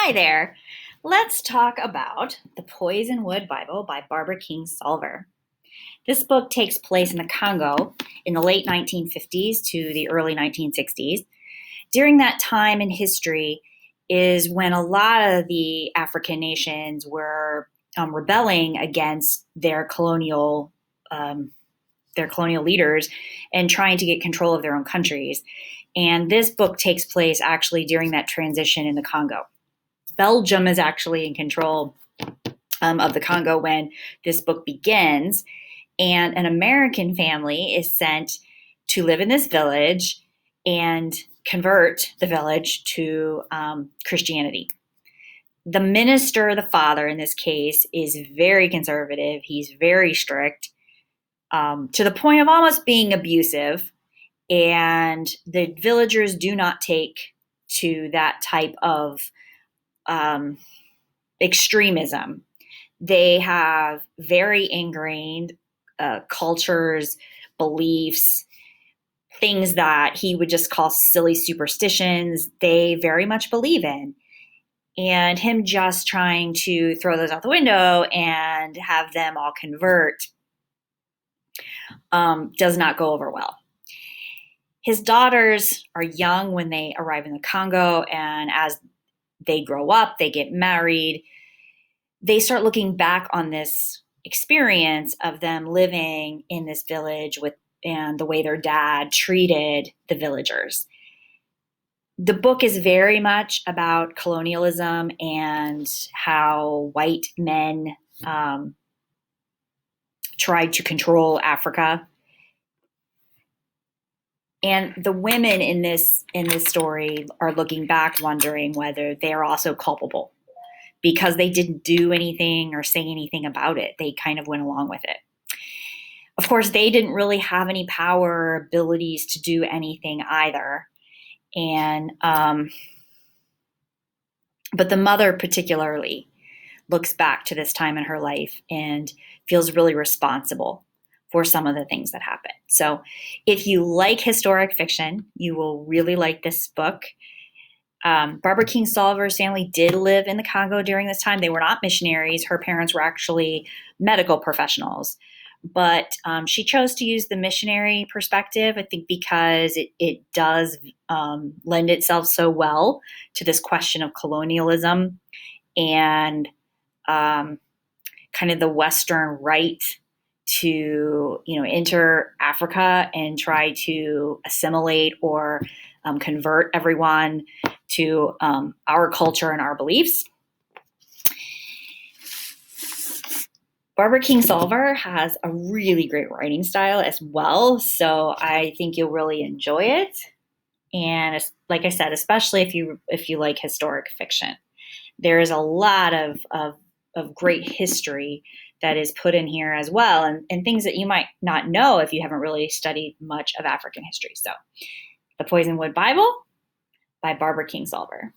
Hi there. Let's talk about the Poisonwood Bible by Barbara Kingsolver. This book takes place in the Congo in the late 1950s to the early 1960s. During that time in history is when a lot of the African nations were rebelling against their colonial leaders and trying to get control of their own countries. And this book takes place actually during that transition in the Congo. Belgium is actually in control of the Congo when this book begins, and an American family is sent to live in this village and convert the village to Christianity. The minister, the father in this case, is very conservative. He's very strict, to the point of almost being abusive, and the villagers do not take to that type of extremism. They have very ingrained cultures, beliefs, things that he would just call silly superstitions, they very much believe in. And him just trying to throw those out the window and have them all convert does not go over well. His daughters are young when they arrive in the Congo, and as they grow up, they get married, they start looking back on this experience of them living in this village and the way their dad treated the villagers. The book is very much about colonialism and how white men tried to control Africa. And the women in this story are looking back, wondering whether they're also culpable because they didn't do anything or say anything about it. They kind of went along with it. Of course, they didn't really have any power or abilities to do anything either. And but the mother particularly looks back to this time in her life and feels really responsible for some of the things that happened. So if you like historic fiction, you will really like this book. Barbara Kingsolver's family did live in the Congo during this time. They were not missionaries. Her parents were actually medical professionals. But she chose to use the missionary perspective, I think, because it does lend itself so well to this question of colonialism and kind of the Western right to enter Africa and try to assimilate or convert everyone to our culture and our beliefs. Barbara Kingsolver has a really great writing style as well, so I think you'll really enjoy it. And like I said, especially if you like historic fiction, there is a lot of great history that is put in here as well, and things that you might not know if you haven't really studied much of African history. So, The Poisonwood Bible by Barbara Kingsolver.